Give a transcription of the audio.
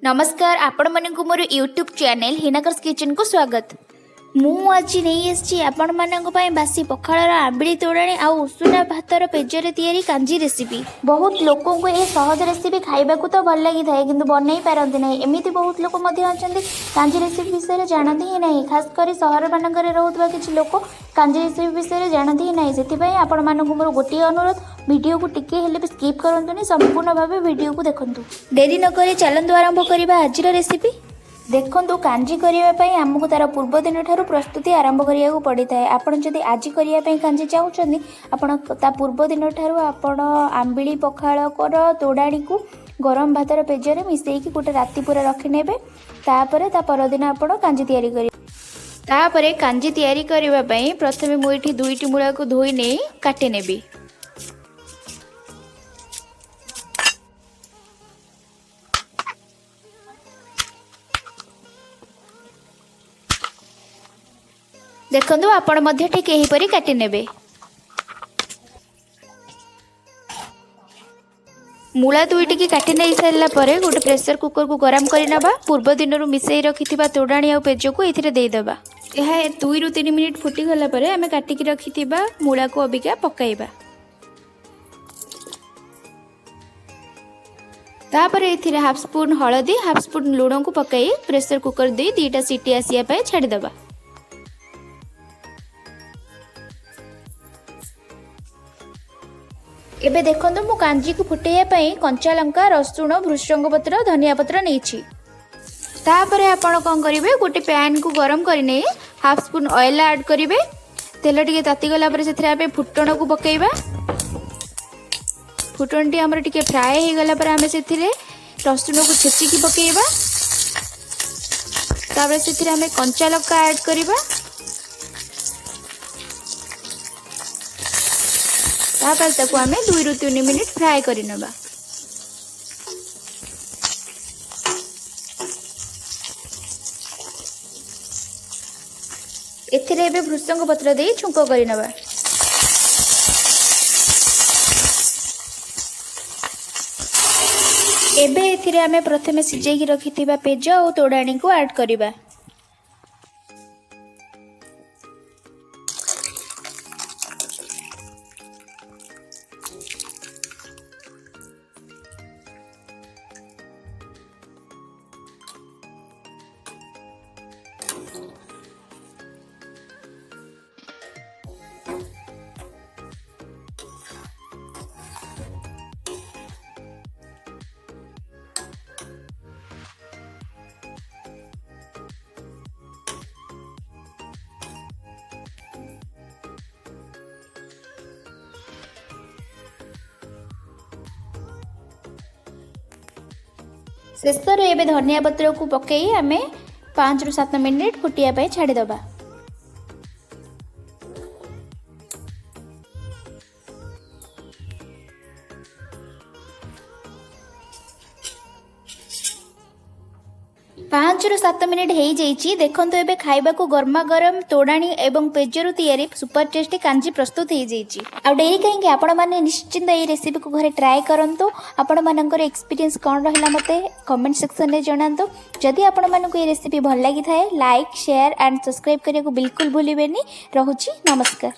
नमस्कार आपण मानक मोर यूट्यूब चैनल हेनाKar'skitchen को स्वागत। मु आज नहीं आसी आपण मानक बासी पखाड़ आंबिड़ी तोड़ाणी आ उषुना भातर पेजरे तैयारी कांजी रेसिपी। बहुत लोकों को ये सहज रेसिपी खाइबा को तो भल लगी थाए किंतु बनई पारती ना। एमती बहुत लोक कांजी रेसिपी विषय जानती ही नहीं, खास कर सहर मानक रोकवा किसी लोक कांजी रेसिपी विषय जानती ही नहीं। से आपण मानक मोर गोटे अनुरोध, वीडियो को टिके हेले भी स्किप करंतुनी, संपूर्ण भाव वीडियो को देखंतु। देरी न करी चलंतु आरंभ करिबा आज रेसिपी। देखो कांजी करने आमको तार पूर्व दिन ठार प्रस्तुति आरंभ करिया पड़ी थाए। आपड़ जदि आज करने कांजी चाहूँगी आपण ता पूर्व दिन ठार आपण आंबिड़ी पखाड़ कर तोड़ाणी को गरम भातर पेजरे मिसेकी गोटे राति पूरा रखिने। तापर ता परदिन आपण कांजी तैयारी करें। तापर कांजी तैयारी करने प्रथमे मुझे दुईटी मूला को धोई नहीं काटे नेबी। देखंतु आपण मध्य ठीक एहीपरि काटी नेबे। मूला दुईटी की काटी नहीं सारा पर गोटे प्रेसर कुकर को गरम कर नबा। पूर्व दिन मिसई रखिथिबा तोड़ाणी आ पेज को एथिरे देई दबा। यह 2 ରୁ 3 मिनिट फुटी गला पर आमे काटिकी रखिथिबा मूला को अबिका पकाइबा। तापर एथिरे हाफ स्पून हळदी, हाफ स्पून लूण को पकाई प्रेसर कुकर दे 2टा सीटी आसिया पय छाडी दबा। एबे देखंतु मु कांजी को फुटेया कंचा लंका, रसुण, भृषंग पत्र, धनिया पत्र नहीं। तापर आपण कौन करेंगे, गोटे पैन को गरम करने हाफ स्पून ऑयल ऐड करेंगे। तेल टिके ताती गला पर से फुटण को पकेइबा। फुटण टी हमर टिके फ्राए हो गला पर आमे से रसुण को छेचिकी पकेइबा। तापर से आमे कंचा लंका ऐड करिबा। तापर ताको आमे 2 ରୁ 3 मिनिट फ्राए करि नबा। एथिरे एबे भृषंग पत्र दे छुंको करि नबा। एबे एथिरे आमे प्रथमे सिजेकी रखिथिबा पेज और तोड़ाणी को ऐड करिबा। शेषर एबे धनिया पत्र को पकई आमे 5 ରୁ 7 मिनिट फुटिया पे छाड़ी दबा। पाँच ରୁ 7 मिनिट हो जाइए। देखो एबे खाइबा को गर्मा गरम तोड़ाणी एवं पेजरू तैयारी सुपर टेस्टी कांजी प्रस्तुत हो जाइए। आ डेरी कहीं आपण मैंने निश्चिंत ये रेसिपी को घरे ट्राए करंतु। आपण मानकर एक्सपीरियंस कौन रहा मते कमेंट सेक्शन में जणांतु। जदि आपण मानक ये रेसिपी भल लगी थाए लाइक शेयर एंड सब्सक्राइब करने को बिल्कुल भूलिबेनी। रहुची नमस्कार।